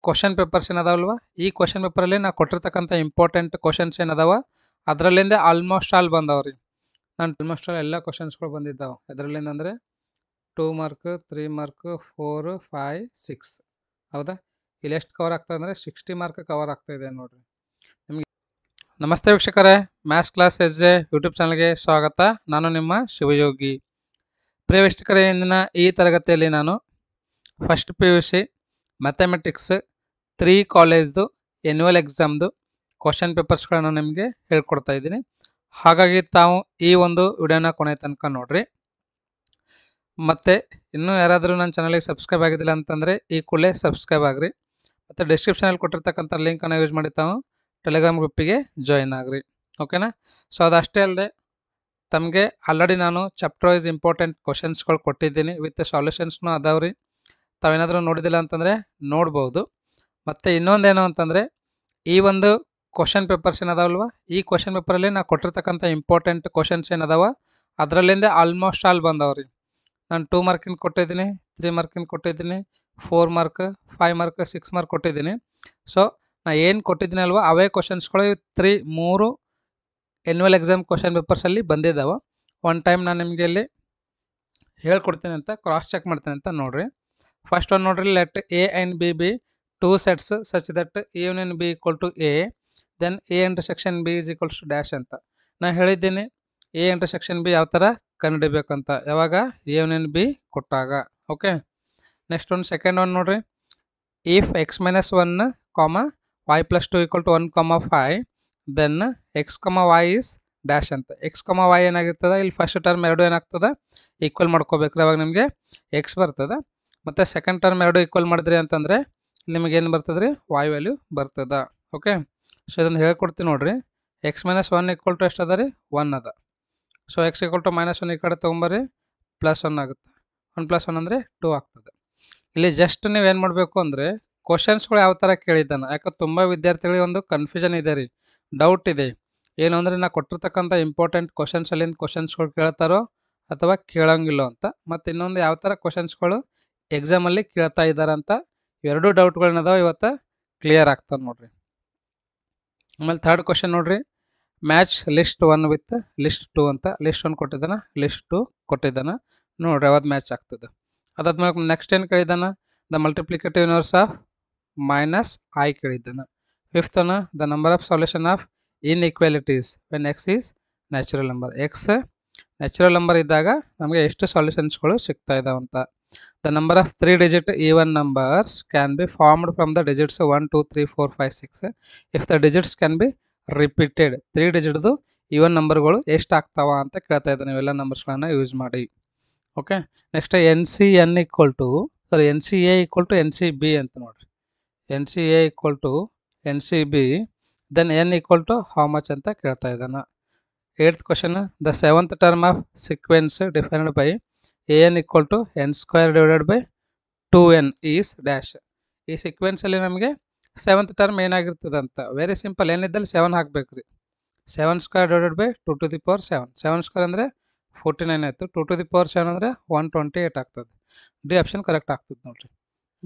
Question papers ಏನದಾವಲ್ವ, ಈ question ಪೇಪರಲ್ಲಿ ನಾ ಕೊಟ್ಟಿರ್ತಕ್ಕಂಥ ಇಂಪಾರ್ಟೆಂಟ್ ಕ್ವಶನ್ಸ್ ಏನದಾವ ಅದರಲ್ಲಿಂದ ಆಲ್ಮೋಸ್ಟ್ ಆಲ್ ಬಂದವ್ರಿ. ನಾನು ಆಲ್ಮೋಸ್ಟ್ ಆಲ್ ಎಲ್ಲ ಕ್ವಶನ್ಸ್ಗಳು ಬಂದಿದ್ದಾವೆ. ಅದರಲ್ಲಿಂದ ಅಂದರೆ 2 ಮಾರ್ಕ್ 3 ಮಾರ್ಕ್ 4 5 6 ಹೌದಾ. ಇಲ್ಲಿ ಎಷ್ಟು ಕವರ್ ಆಗ್ತದೆ ಅಂದರೆ 60 ಮಾರ್ಕ್ ಕವರ್ ಆಗ್ತಾ ಇದೆ ನೋಡಿರಿ ನಿಮಗೆ. ನಮಸ್ತೆ ವೀಕ್ಷಕರೇ, ಮ್ಯಾಥ್ಸ್ ಕ್ಲಾಸ್ SJ ಯೂಟ್ಯೂಬ್ ಚಾನಲ್ಗೆ ಸ್ವಾಗತ. ನಾನು ನಿಮ್ಮ ಶಿವಯೋಗಿ. ಪ್ರಿಯ ವೀಕ್ಷಕರೇ, ಇಂದಿನ ಈ ತರಗತಿಯಲ್ಲಿ ನಾನು ಫಸ್ಟ್ PUC ಮ್ಯಾಥಮೆಟಿಕ್ಸ್ 3 ಕಾಲೇಜ್ದು ಎನ್ಯುವಲ್ ಎಕ್ಸಾಮ್ದು ಕ್ವಶನ್ ಪೇಪರ್ಸ್ಗಳನ್ನು ನಿಮಗೆ ಹೇಳ್ಕೊಡ್ತಾ ಇದ್ದೀನಿ. ಹಾಗಾಗಿ ತಾವು ಈ ಒಂದು ವಿಡಿಯೋನ ಕೊನೆ ತನಕ ನೋಡ್ರಿ. ಮತ್ತು ಇನ್ನೂ ಯಾರಾದರೂ ನನ್ನ ಚಾನಲಿಗೆ ಸಬ್ಸ್ಕ್ರೈಬ್ ಆಗಿದ್ದಿಲ್ಲ ಅಂತಂದರೆ ಈ ಕೂಡಲೇ ಸಬ್ಸ್ಕ್ರೈಬ್ ಆಗಿರಿ. ಮತ್ತು ಡಿಸ್ಕ್ರಿಪ್ಷನಲ್ಲಿ ಕೊಟ್ಟಿರ್ತಕ್ಕಂಥ ಲಿಂಕನ್ನು ಯೂಸ್ ಮಾಡಿ ತಾವು ಟೆಲಿಗ್ರಾಮ್ ಗ್ರೂಪಿಗೆ ಜಾಯಿನ್ ಆಗಿರಿ. ಓಕೆನಾ. ಸೊ ಅದಷ್ಟೇ ಅಲ್ಲದೆ ತಮಗೆ ಆಲ್ರೆಡಿ ನಾನು ಚಾಪ್ಟರ್ ವೈಸ್ ಇಂಪಾರ್ಟೆಂಟ್ ಕ್ವಶನ್ಸ್ಗಳು ಕೊಟ್ಟಿದ್ದೀನಿ, ವಿತ್ ಸಾಲ್ಯೂಷನ್ಸ್ನೂ ಅದಾವ್ರಿ. ತಾವೇನಾದರೂ ನೋಡಿದಿಲ್ಲ ಅಂತಂದರೆ ನೋಡ್ಬೋದು. ಮತ್ತು ಇನ್ನೊಂದೇನು ಅಂತಂದರೆ ಈ ಒಂದು ಕ್ವಶನ್ ಪೇಪರ್ಸ್ ಏನದಾವಲ್ವ, ಈ ಕ್ವಶನ್ ಪೇಪರಲ್ಲಿ ನಾ ಕೊಟ್ಟಿರ್ತಕ್ಕಂಥ ಇಂಪಾರ್ಟೆಂಟ್ ಕ್ವಶನ್ಸ್ ಏನದಾವ ಅದರಲ್ಲಿಂದ ಆಲ್ಮೋಸ್ಟ್ ಆಲ್ ಬಂದವ್ರಿ. ನಾನು 2 ಮಾರ್ಕಿಂದ ಕೊಟ್ಟಿದ್ದೀನಿ, 3 ಮಾರ್ಕಿಂದ ಕೊಟ್ಟಿದ್ದೀನಿ, 4 ಮಾರ್ಕ್ 5 ಮಾರ್ಕ್ 6 ಮಾರ್ಕ್ ಕೊಟ್ಟಿದ್ದೀನಿ. ಸೊ ನಾ ಏನು ಕೊಟ್ಟಿದ್ದೀನಿ ಅಲ್ವ ಅವೇ ಕ್ವಶನ್ಸ್ಗಳು 3 ಎನ್ಯುವಲ್ ಎಕ್ಸಾಮ್ ಕ್ವಶನ್ ಪೇಪರ್ಸಲ್ಲಿ ಬಂದಿದ್ದಾವೆ. ಒನ್ ಟೈಮ್ ನಾನು ನಿಮಗೆ ಇಲ್ಲಿ ಹೇಳ್ಕೊಡ್ತೀನಿ ಅಂತ ಕ್ರಾಸ್ ಚೆಕ್ ಮಾಡ್ತೀನಿ ಅಂತ ನೋಡಿರಿ. ಫಸ್ಟ್ ಒಂದು ನೋಡ್ರಿ, let A and B be 2 sets such that A union B equal to A, then A intersection B is equals to dash ಅಂತ ನಾನು ಹೇಳಿದ್ದೀನಿ. A intersection B ಯಾವ ಥರ ಕಂಡುಹಿಡಿಬೇಕಂತ, ಯಾವಾಗ A union B ಕೊಟ್ಟಾಗ. ಓಕೆ. ನೆಕ್ಸ್ಟ್ ಒಂದು ಸೆಕೆಂಡ್ ಒಂದು ನೋಡ್ರಿ, if x minus 1 y plus 2 equal to 1 5 then x y is dash ಅಂತ. x y ಏನಾಗಿರ್ತದೆ, ಇಲ್ಲಿ ಫಸ್ಟ್ ಟರ್ಮ್ ಎರಡು ಏನಾಗ್ತದೆ ಈಕ್ವಲ್ ಮಾಡ್ಕೋಬೇಕ್ರಿ, ಅವಾಗ ನಿಮಗೆ x ಬರ್ತದೆ. ಮತ್ತು ಸೆಕೆಂಡ್ ಟರ್ಮ್ ಎರಡು ಈಕ್ವಲ್ ಮಾಡಿದ್ರಿ ಅಂತಂದರೆ ನಿಮಗೇನು ಬರ್ತದೆ ರೀ, y ವ್ಯಾಲ್ಯೂ ಬರ್ತದೆ. ಓಕೆ. ಸೊ ಇದನ್ನು ಹೇಳ್ಕೊಡ್ತೀನಿ ನೋಡಿರಿ. x minus 1 equal to ಎಷ್ಟು ಅದ ರೀ, 1 ಅದ. ಸೊ x equal to -1 ಈ ಕಡೆ ತೊಗೊಂಬರ್ರಿ, +1 ಆಗುತ್ತೆ. 1 + 1 ಅಂದರೆ 2 ಆಗ್ತದೆ. ಇಲ್ಲಿ ಜಸ್ಟ್ ನೀವು ಏನು ಮಾಡಬೇಕು ಅಂದರೆ ಕ್ವಶನ್ಸ್ಗಳು ಯಾವ ಥರ ಕೇಳಿದ್ದಾನೆ, ಯಾಕಂದ್ರೆ ತುಂಬ ವಿದ್ಯಾರ್ಥಿಗಳಿಗೆ ಒಂದು ಕನ್ಫ್ಯೂಷನ್ ಇದೆ ರೀ, ಡೌಟ್ ಇದೆ. ಏನು ಅಂದರೆ ನಾ ಕೊಟ್ಟಿರ್ತಕ್ಕಂಥ ಇಂಪಾರ್ಟೆಂಟ್ ಕ್ವಶನ್ಸಲ್ಲಿಂದ ಕ್ವಶನ್ಸ್ಗಳು ಕೇಳ್ತಾರೋ ಅಥವಾ ಕೇಳೋಂಗಿಲ್ಲೋ ಅಂತ, ಮತ್ತು ಇನ್ನೊಂದು ಯಾವ ಥರ ಕ್ವಶನ್ಸ್ಗಳು ಎಕ್ಸಾಮಲ್ಲಿ ಕೇಳ್ತಾ ಇದ್ದಾರೆ ಅಂತ, ಎರಡೂ ಡೌಟ್ಗಳನ್ನದಾವ ಇವತ್ತು ಕ್ಲಿಯರ್ ಆಗ್ತದೆ ನೋಡಿರಿ. ಆಮೇಲೆ ಥರ್ಡ್ ಕ್ವಶನ್ ನೋಡಿರಿ, ಮ್ಯಾಚ್ ಲಿಸ್ಟ್ 1 ವಿತ್ ಲಿಸ್ಟ್ 2 ಅಂತ. ಲಿಸ್ಟ್ 1 ಕೊಟ್ಟಿದ್ದಾನೆ, ಲಿಸ್ಟ್ 2 ಕೊಟ್ಟಿದ್ದಾನೆ, ನೋಡಿರಿ ಯಾವ್ದು ಮ್ಯಾಚ್ ಆಗ್ತದೆ. ಅದಾದ್ಮೇಲೆ ನೆಕ್ಸ್ಟ್ ಏನು ಕೇಳಿದ್ದಾನೆ, the multiplicative inverse of -i ಕೇಳಿದ್ದಾನೆ. Fifth one, the number of solution of inequalities when x is natural number. x natural number ಇದ್ದಾಗ ನಮಗೆ ಎಷ್ಟು ಸಾಲ್ಯೂಷನ್ಸ್ಗಳು ಸಿಗ್ತಾ ಇದಾವಂತ. The number of 3 digit even numbers can be formed from the digits 1 2 3 4 5 6 if the digits can be repeated. 3 ಡಿಜಿಟ್ದು even ನಂಬರ್ಗಳು ಎಷ್ಟು ಆಗ್ತಾವ ಅಂತ ಕೇಳ್ತಾ ಇದ್ದಾನೆ, ನೀವೆಲ್ಲ ನಂಬರ್ಸ್ಗಳನ್ನು ಯೂಸ್ ಮಾಡಿ. Okay. Next NCN equal to NCA equal to NCB ಅಂತ ನೋಡಿರಿ. NCA equal to NCB then N equal to how much ಅಂತ ಕೇಳ್ತಾ ಇದ್ದಾನೆ. Eighth question, the seventh term of sequence defined by AN equal to n² divided by 2n is dash. ಈ ಸೀಕ್ವೆನ್ಸಲ್ಲಿ ನಮಗೆ seventh term ಏನಾಗಿರ್ತದೆ ಅಂತ very simple, ಏನಿದ್ದಲ್ಲಿ 7 ಹಾಕಬೇಕು ರೀ. 7² divided by 2 to the power 7. 7² ಅಂದರೆ 49 ಆಯಿತು. 2 to the power 7 ಅಂದರೆ 128 ಆಗ್ತದೆ. ಡಿ ಆಪ್ಷನ್ ಕರೆಕ್ಟ್ ಆಗ್ತದೆ ನೋಡಿರಿ.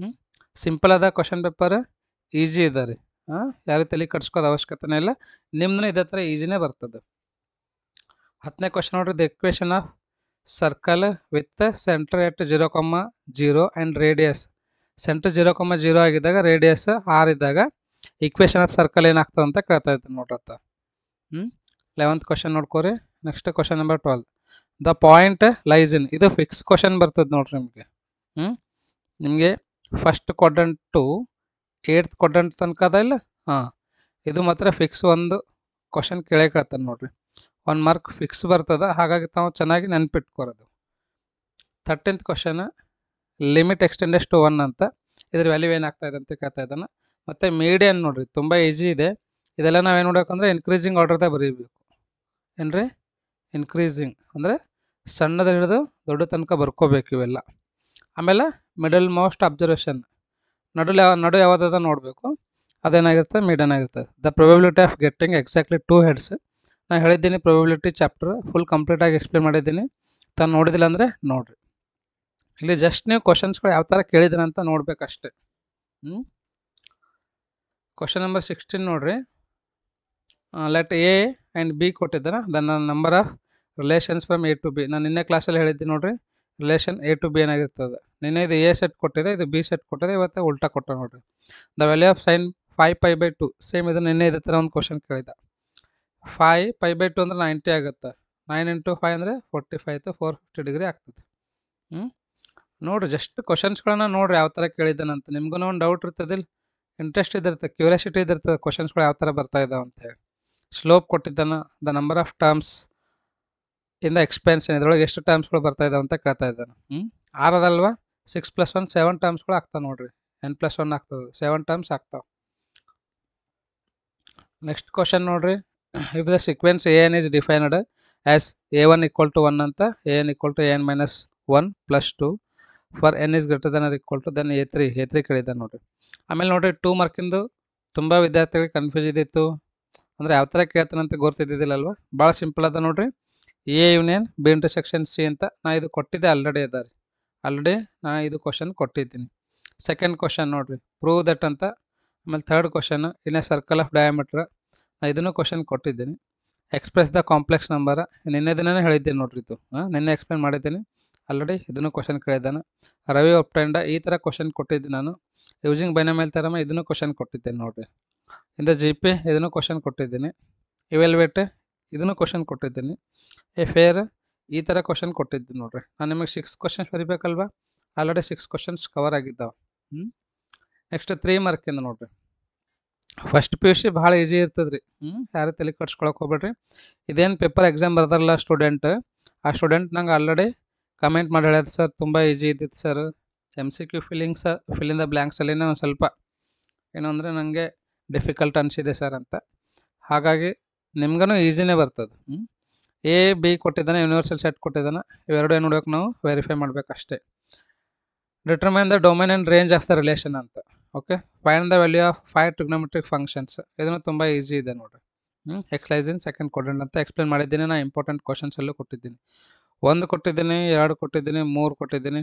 ಸಿಂಪಲ್ ಅದ ಕ್ವಶನ್ ಪೇಪರ್, ಈಸಿ ಇದೆ ರೀ. ಯಾರು ತಲೆ ಕಟ್ಸ್ಕೋದು ಅವಶ್ಯಕತೆನೇ ಇಲ್ಲ, ನಿಮ್ದು ಇದೇ ಥರ ಈಸಿನೇ ಬರ್ತದೆ. 10ನೇ ಕ್ವಶನ್ ನೋಡಿರಿ, the equation of circle with centre at 0,0 and radius. Centre 0,0 ಆಗಿದ್ದಾಗ ರೇಡಿಯಸ್ 6 ಇದ್ದಾಗ ಇಕ್ವೇಷನ್ ಆಫ್ ಸರ್ಕಲ್ ಏನಾಗ್ತದೆ ಅಂತ ಕೇಳ್ತಾ ಇದ್ದೀನಿ ನೋಡ್ರತ್ತ. 11th ಕ್ವಶನ್ ನೋಡ್ಕೋರಿ. Next question number 12, the point lies in. ಇದು ಫಿಕ್ಸ್ ಕ್ವಶನ್ ಬರ್ತದೆ ನೋಡ್ರಿ ನಿಮಗೆ. ನಿಮಗೆ first quadrant to 8th quadrant ತನಕ ಅದ ಇಲ್ಲ. ಇದು ಮಾತ್ರ ಫಿಕ್ಸ್ ಒಂದು ಕ್ವಶನ್ ಕೇಳೇ ಕೇಳ್ತಾನೆ ನೋಡ್ರಿ. 1 ಮಾರ್ಕ್ ಫಿಕ್ಸ್ ಬರ್ತದೆ, ಹಾಗಾಗಿ ತಾವು ಚೆನ್ನಾಗಿ ನೆನ್ಪಿಟ್ಕೊರೋದು. 13th question, limit extends to 1 ಅಂತ. ಇದ್ರ ವ್ಯಾಲ್ಯೂ ಏನಾಗ್ತಾ ಇದೆ ಅಂತ ಕೇಳ್ತಾ ಇದ್ದಾನೆ. ಮತ್ತು ಮೀಡಿಯನ್ ನೋಡಿರಿ, ತುಂಬ ಈಸಿ ಇದೆ. ಇದೆಲ್ಲ ನಾವೇನು ನೋಡಬೇಕಂದ್ರೆ ಇನ್ಕ್ರೀಸಿಂಗ್ ಆರ್ಡರ್ದಾಗ ಬರೀಬೇಕು. ಏನ್ರಿ, ಇನ್ಕ್ರೀಸಿಂಗ್ ಅಂದರೆ ಸಣ್ಣದ ಹಿಡಿದು ದೊಡ್ಡ ತನಕ ಬರ್ಕೋಬೇಕು ಇವೆಲ್ಲ. ಆಮೇಲೆ ಮಿಡಲ್ ಮೋಸ್ಟ್ ಅಬ್ಸರ್ವೇಷನ್, ನಡು ಯಾವುದಾದ ನೋಡಬೇಕು, ಅದೇನಾಗಿರ್ತದೆ ಮೀಡಿಯನ್ ಆಗಿರ್ತದೆ. The probability of getting exactly 2 heads. ನಾನು ಹೇಳಿದ್ದೀನಿ ಪ್ರೊಬಬಿಲಿಟಿ ಚಾಪ್ಟರ್ ಫುಲ್ ಕಂಪ್ಲೀಟಾಗಿ ಎಕ್ಸ್ಪ್ಲೇನ್ ಮಾಡಿದ್ದೀನಿ. ತಾನು ನೋಡಿದಿಲ್ಲ ಅಂದರೆ ನೋಡಿರಿ. ಇಲ್ಲಿ ಜಸ್ಟ್ ನೀವು ಕ್ವಶನ್ಸ್ಗಳು ಯಾವ ಥರ ಕೇಳಿದ್ದೀನಿ ಅಂತ ನೋಡ್ಬೇಕಷ್ಟೆ. ಕ್ವಶನ್ ನಂಬರ್ 16 ನೋಡ್ರಿ. ಲೆಟ್ ಎ ಆ್ಯಂಡ್ ಬಿ ಕೊಟ್ಟಿದ್ದಾನೆ. Then number of relations from A to B. ನಾನು ನಿನ್ನೆ ಕ್ಲಾಸಲ್ಲಿ ಹೇಳಿದ್ದೀನಿ ನೋಡ್ರಿ, ರಿಲೇಷನ್ ಎ ಟು ಬಿ ಏನಾಗಿರ್ತದೆ. ನಿನ್ನೆ ಇದು ಎ ಸೆಟ್ ಕೊಟ್ಟಿದೆ, ಇದು ಬಿ ಸೆಟ್ ಕೊಟ್ಟಿದೆ, ಇವತ್ತು ಉಲ್ಟಾ ಕೊಟ್ಟ ನೋಡ್ರಿ. The value of sine 5π/2. Same ಇದು ನಿನ್ನೆ ಇದೇ ಥರ ಒಂದು ಕ್ವಶನ್ ಕೇಳಿದ. 5π/2 ಅಂದರೆ 90 ಆಗುತ್ತೆ. 9 × 5 ಅಂದರೆ 45 ಆಯಿತು, 450 ಡಿಗ್ರಿ ಆಗ್ತದೆ. ನೋಡಿರಿ, ಜಸ್ಟ್ ಕ್ವಶನ್ಸ್ಗಳನ್ನ ನೋಡಿರಿ ಯಾವ ಥರ ಕೇಳಿದ್ದಾನಂತ. ನಿಮ್ಗೂ ಒಂದು ಡೌಟ್ ಇರ್ತದಿಲ್ಲ, ಇಂಟ್ರೆಸ್ಟ್ ಇದಿರ್ತದೆ, ಕ್ಯೂರಿಯಾಸಿಟಿ ಇದಿರ್ತದೆ ಕ್ವಶನ್ಸ್ಗಳು ಯಾವ ಥರ ಬರ್ತಾ ಇದ್ದಾವೆ ಅಂತೇಳಿ. ಸ್ಲೋಪ್ ಕೊಟ್ಟಿದ್ದಾನೆ, ದ ನಂಬರ್ ಆಫ್ ಟರ್ಮ್ಸ್ ಇಂದ ಎಕ್ಸ್ಪೆನ್ಷನ್, ಇದರೊಳಗೆ ಎಷ್ಟು ಟರ್ಮ್ಸ್ಗಳು ಬರ್ತಾ ಇದ್ದಾವೆ ಅಂತ ಕೇಳ್ತಾ ಇದ್ದಾನೆ. 6 ಅದಲ್ವಾ, 6 + 1 7 ಟರ್ಮ್ಸ್ಗಳು ಆಗ್ತಾವೆ ನೋಡಿರಿ. n+1 ಆಗ್ತದೆ, 7 ಟರ್ಮ್ಸ್ ಆಗ್ತಾವೆ. ನೆಕ್ಸ್ಟ್ ಕ್ವಶನ್ ನೋಡಿರಿ. If the sequence A N is defined as a1 = 1 ಅಂತ, an = an - 1 + 2 for n is greater than or equal to then a3 ಕೇಳಿದ್ದಾನೆ ನೋಡಿರಿ. ಆಮೇಲೆ ನೋಡಿರಿ 2 ಮಾರ್ಕಿಂದು ತುಂಬ ವಿದ್ಯಾರ್ಥಿಗಳಿಗೆ ಕನ್ಫ್ಯೂಸ್ ಇದ್ದಿತ್ತು. ಅಂದರೆ ಯಾವ ಥರ ಕೇಳ್ತಾನಂತ ಗೊತ್ತಿದ್ದಿದ್ದಿಲ್ಲಲ್ವ. ಭಾಳ ಸಿಂಪಲ್ ಅದ ನೋಡಿರಿ. A union B intersection C ಅಂತ ನಾ ಇದು ಕೊಟ್ಟಿದ್ದೆ, ಆಲ್ರೆಡಿ ನಾ ಇದು ಕ್ವಶನ್ ಕೊಟ್ಟಿದ್ದೀನಿ. ಸೆಕೆಂಡ್ ಕ್ವಶನ್ ನೋಡಿರಿ, ಪ್ರೂವ್ ದಟ್ ಅಂತ. ಆಮೇಲೆ third question, in a circle of diameter, ನಾ ಇದನ್ನು ಕ್ವಶನ್ ಕೊಟ್ಟಿದ್ದೀನಿ. ಎಕ್ಸ್ಪ್ರೆಸ್ ದ ಕಾಂಪ್ಲೆಕ್ಸ್ ನಂಬರ್, ನಿನ್ನೆ ದಿನನೇ ಹೇಳಿದ್ದೀನಿ ನೋಡ್ರಿ, ಇದು ನಿನ್ನೆ ಎಕ್ಸ್ಪ್ಲೇನ್ ಮಾಡಿದ್ದೀನಿ ಆಲ್ರೆಡಿ. ಇದನ್ನು ಕ್ವಶನ್ ಕೇಳಿದ್ದಾನೆ. ರವಿ ಒಪ್ಟೆಂಡ, ಈ ಥರ ಕ್ವಶನ್ ಕೊಟ್ಟಿದ್ದೀನಿ ನಾನು. ಯೂಸಿಂಗ್ ಬೈನಾಮಿಯಲ್ ಥಿಯರಮ್, ಇದನ್ನು ಕ್ವಶನ್ ಕೊಟ್ಟಿದ್ದೇನೆ ನೋಡಿರಿ. ಇಂದ ಜಿ ಪಿ, ಇದನ್ನು ಕ್ವಶನ್ ಕೊಟ್ಟಿದ್ದೀನಿ. ಇವೆಲ್ವೇಟ್, ಇದನ್ನು ಕ್ವಶನ್ ಕೊಟ್ಟಿದ್ದೀನಿ. ಎ ಫೇರ್, ಈ ಥರ ಕ್ವಶನ್ ಕೊಟ್ಟಿದ್ದೀನಿ ನೋಡಿರಿ. ನಾನು ನಿಮಗೆ 6 ಕ್ವಶನ್ಸ್ ಬರೀಬೇಕಲ್ವ, ಆಲ್ರೆಡಿ 6 ಕ್ವಶನ್ಸ್ ಕವರ್ ಆಗಿದ್ದಾವೆ. ನೆಕ್ಸ್ಟ್ 3 ಮಾರ್ಕಿಂದ ನೋಡಿರಿ. ಫಸ್ಟ್ PUC ಭಾಳ ಈಸಿ ಇರ್ತದೆ ರೀ. ಯಾರು ತಲೆ ಕಟ್ಸ್ಕೊಳಕ್ಕೆ ಹೋಗ್ಬೇಡ್ರಿ. ಇದೇನು ಪೇಪರ್ ಎಕ್ಸಾಮ್ ಬರ್ದಾರಲ್ಲ ಸ್ಟೂಡೆಂಟ್, ಆ ಸ್ಟೂಡೆಂಟ್ ನಂಗೆ ಆಲ್ರೆಡಿ ಕಮೆಂಟ್ ಮಾಡಿ ಹೇಳ್ಯಾದ, ಸರ್ ತುಂಬ ಈಸಿ ಇದ್ದಿತ್ತು sir, MCQ fill in the ಬ್ಲ್ಯಾಂಕ್ಸಲ್ಲಿನೇ ಒಂದು ಸ್ವಲ್ಪ ಏನು ಅಂದರೆ ನನಗೆ ಡಿಫಿಕಲ್ಟ್ ಅನಿಸಿದೆ ಸರ್ ಅಂತ. ಹಾಗಾಗಿ ನಿಮ್ಗೂ ಈಸಿನೇ ಬರ್ತದೆ. ಎ ಬಿ ಕೊಟ್ಟಿದ್ದಾನೆ, ಯೂನಿವರ್ಸಲ್ ಸೆಟ್ ಕೊಟ್ಟಿದ್ದಾನೆ. ಇವೆರಡು ಏನು ನೋಡ್ಬೇಕು, ನಾವು ವೆರಿಫೈ ಮಾಡಬೇಕಷ್ಟೇ. Determine the domain and range of the relation ಅಂತ. Okay, find the value of 5 trigonometric functions. ಇದನ್ನು ತುಂಬ ಈಸಿ ಇದೆ ನೋಡಿರಿ. ಎಕ್ಸರ್ಸೈಸ್ ಇನ್ ಸೆಕೆಂಡ್ ಕ್ವಾಡ್ರೆಂಟ್ ಅಂತ ಎಕ್ಸ್ಪ್ಲೇನ್ ಮಾಡಿದ್ದೀನಿ. ನಾನು ಇಂಪಾರ್ಟೆಂಟ್ ಕ್ವಶನ್ಸಲ್ಲೂ ಕೊಟ್ಟಿದ್ದೀನಿ. 1 ಕೊಟ್ಟಿದ್ದೀನಿ, 2 ಕೊಟ್ಟಿದ್ದೀನಿ, 3 ಕೊಟ್ಟಿದ್ದೀನಿ,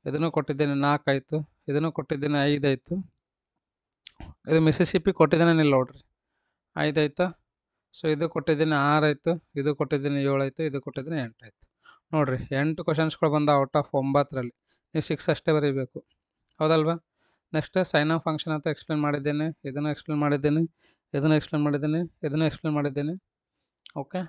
ಇದನ್ನು ಕೊಟ್ಟಿದ್ದೀನಿ, 4 ಆಯಿತು, ಇದನ್ನು ಕೊಟ್ಟಿದ್ದೀನಿ, 5 ಆಯಿತು. ಇದು ಮಿಸಿಸಿಪಿ ಕೊಟ್ಟಿದ್ದೀನಿ ಇಲ್ಲ ನೋಡ್ರಿ, 5 ಆಯಿತು. ಸೊ ಇದು ಕೊಟ್ಟಿದ್ದೀನಿ 6 ಆಯಿತು, ಇದು ಕೊಟ್ಟಿದ್ದೀನಿ 7 ಆಯಿತು, ಇದು ಕೊಟ್ಟಿದ್ದೀನಿ 8 ಆಯಿತು. ನೋಡಿರಿ 8 ಕ್ವಶನ್ಸ್ಗಳು ಬಂದ ಔಟ್ ಆಫ್ 9ರಲ್ಲಿ. ನೀವು 6 ಅಷ್ಟೇ ಬರೀಬೇಕು, ಹೌದಲ್ವಾ. ನೆಕ್ಸ್ಟ್ ಸೈನ್ ಆಫ್ ಫಂಕ್ಷನ್ ಅಂತ ಎಕ್ಸ್ಪ್ಲೇನ್ ಮಾಡಿದ್ದೇನೆ, ಇದನ್ನು ಎಕ್ಸ್ಪ್ಲೇನ್ ಮಾಡಿದ್ದೀನಿ, ಇದನ್ನು ಎಕ್ಸ್ಪ್ಲೇನ್ ಮಾಡಿದ್ದೀನಿ, ಇದನ್ನು ಎಕ್ಸ್ಪ್ಲೇನ್ ಮಾಡಿದ್ದೀನಿ. ಓಕೆ,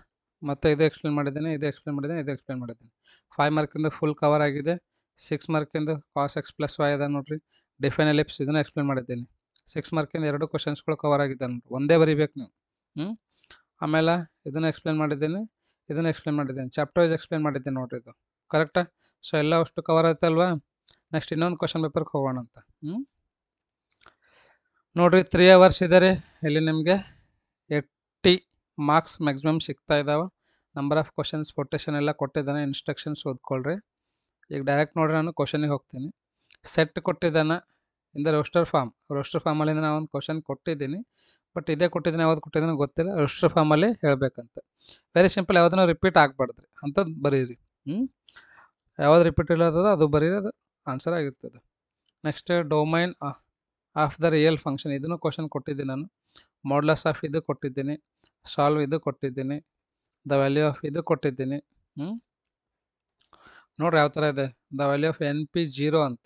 ಮತ್ತು ಇದು ಎಕ್ಸ್ಪ್ಲೇನ್ ಮಾಡಿದ್ದೀನಿ, ಇದು ಎಕ್ಸ್ಪ್ಲೇನ್ ಮಾಡಿದ್ದೀನಿ, ಇದು ಎಕ್ಸ್ಪ್ಲೇನ್ ಮಾಡಿದ್ದೀನಿ. 5 ಮಾರ್ಕಿಂದು ಫುಲ್ ಕವರ್ ಆಗಿದೆ. 6 ಮಾರ್ಕಿಂದು cos x + y ಅದ ನೋಡಿರಿ. ಡಿಫೈನ್ ಎಲಿಪ್ಸ್, ಇದನ್ನು ಎಕ್ಸ್ಪ್ಲೇನ್ ಮಾಡಿದ್ದೀನಿ. 6 ಮಾರ್ಕಿಂದ 2 ಕ್ವಶನ್ಸ್ಗಳು ಕವರ್ ಆಗಿದೆ ನೋಡಿರಿ, ಒಂದೇ ಬರೀಬೇಕು ನೀವು. ಆಮೇಲೆ ಇದನ್ನು ಎಕ್ಸ್ಪ್ಲೇನ್ ಮಾಡಿದ್ದೀನಿ, ಇದನ್ನು ಎಕ್ಸ್ಪ್ಲೇನ್ ಮಾಡಿದ್ದೀನಿ, ಚಾಪ್ಟರ್ ವೈಸ್ ಎಕ್ಸ್ಪ್ಲೇನ್ ಮಾಡಿದ್ದೀನಿ ನೋಡಿರಿ, ಇದು ಕರೆಕ್ಟಾ. ಸೊ ಎಲ್ಲ ಅಷ್ಟು ಕವರ್ ಆಯ್ತಲ್ವಾ. ನೆಕ್ಸ್ಟ್ ಇನ್ನೊಂದು ಕ್ವಶನ್ ಪೇಪರ್ಗೆ ಹೋಗೋಣ ಅಂತ. ನೋಡಿರಿ 3 ಅವರ್ಸ್ ಇದೆ ರೀ. ಇಲ್ಲಿ ನಿಮಗೆ 80 ಮಾರ್ಕ್ಸ್ ಮ್ಯಾಕ್ಸಿಮಮ್ ಸಿಗ್ತಾ ಇದ್ದಾವೆ. ನಂಬರ್ ಆಫ್ ಕ್ವಶನ್ಸ್ ಕೊಟೇಶನ್ ಎಲ್ಲ ಕೊಟ್ಟಿದ್ದಾನೆ, ಇನ್ಸ್ಟ್ರಕ್ಷನ್ಸ್ ಓದ್ಕೊಳ್ರಿ. ಈಗ ಡೈರೆಕ್ಟ್ ನೋಡ್ರಿ ನಾನು ಕ್ವಶನಿಗೆ ಹೋಗ್ತೀನಿ. ಸೆಟ್ ಕೊಟ್ಟಿದ್ದಾನೆ ಇಂದ ರೋಸ್ಟರ್ ಫಾರ್ಮಲ್ಲಿಂದ ನಾನು ಒಂದು ಕ್ವಶನ್ ಕೊಟ್ಟಿದ್ದೀನಿ, ಬಟ್ ಇದೇ ಕೊಟ್ಟಿದ್ದೀನಿ, ಯಾವ್ದು ಕೊಟ್ಟಿದ್ದೀನಿ ಗೊತ್ತಿಲ್ಲ. ರೋಸ್ಟರ್ ಫಾರ್ಮಲ್ಲಿ ಹೇಳಬೇಕಂತ. ವೆರಿ ಸಿಂಪಲ್, ಯಾವುದನ್ನು ರಿಪೀಟ್ ಆಗಬಾರ್ದ್ರಿ ಅಂಥದ್ದು ಬರೀರಿ. ಯಾವ್ದು ರಿಪೀಟ್ ಇಲ್ಲದ ಅದು ಬರೀರಿ, ಅದು ಆನ್ಸರ್ ಆಗಿರ್ತದೆ. Next domain of the real function, ಇದನ್ನು ಕ್ವಶನ್ ಕೊಟ್ಟಿದ್ದೀನಿ ನಾನು. ಮಾಡ್ಯುಲಸ್ ಆಫ್ ಇದು ಕೊಟ್ಟಿದ್ದೀನಿ, ಸಾಲ್ವ್ ಇದು ಕೊಟ್ಟಿದ್ದೀನಿ, ದ ವ್ಯಾಲ್ಯೂ ಆಫ್ ಇದು ಕೊಟ್ಟಿದ್ದೀನಿ. ನೋಡ್ರಿ ಯಾವ ಥರ ಇದೆ. ದ ವ್ಯಾಲ್ಯೂ ಆಫ್ NP0 ಅಂತ.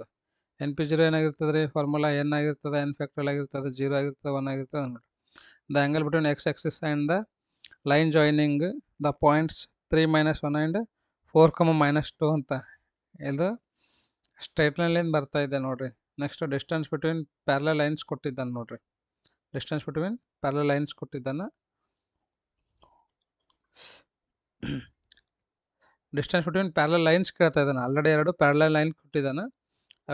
NP0 ಏನಾಗಿರ್ತದೆ ರೀ, ಫಾರ್ಮುಲಾ n ಆಗಿರ್ತದೆ, n ಫ್ಯಾಕ್ಟರಲ್ ಆಗಿರ್ತದೆ, 0 ಆಗಿರ್ತದೆ, 1 ಆಗಿರ್ತದೆ ನೋಡಿರಿ. The angle between x Axis and the line joining the points 3 - 1 and 4, -2 ಅಂತ. ಇದು ಸ್ಟ್ರೈಟ್ ಲೈನ್ಲಿಂದ ಬರ್ತಾ ಇದೆ ನೋಡಿರಿ. Next distance between parallel lines ಕೊಟ್ಟಿದ್ದಾನೆ ನೋಡಿರಿ. ಡಿಸ್ಟೆನ್ಸ್ ಬಿಟ್ವೀನ್ ಪ್ಯಾರಲಲ್ ಲೈನ್ಸ್ ಕೊಟ್ಟಿದ್ದಾನೆ. ಡಿಸ್ಟೆನ್ಸ್ ಬಿಟ್ವೀನ್ ಪ್ಯಾರಲಲ್ ಲೈನ್ಸ್ ಕೇಳ್ತಾ ಇದ್ದಾನೆ. ಆಲ್ರೆಡಿ 2 ಪ್ಯಾರಲಲ್ ಲೈನ್ ಕೊಟ್ಟಿದ್ದಾನೆ.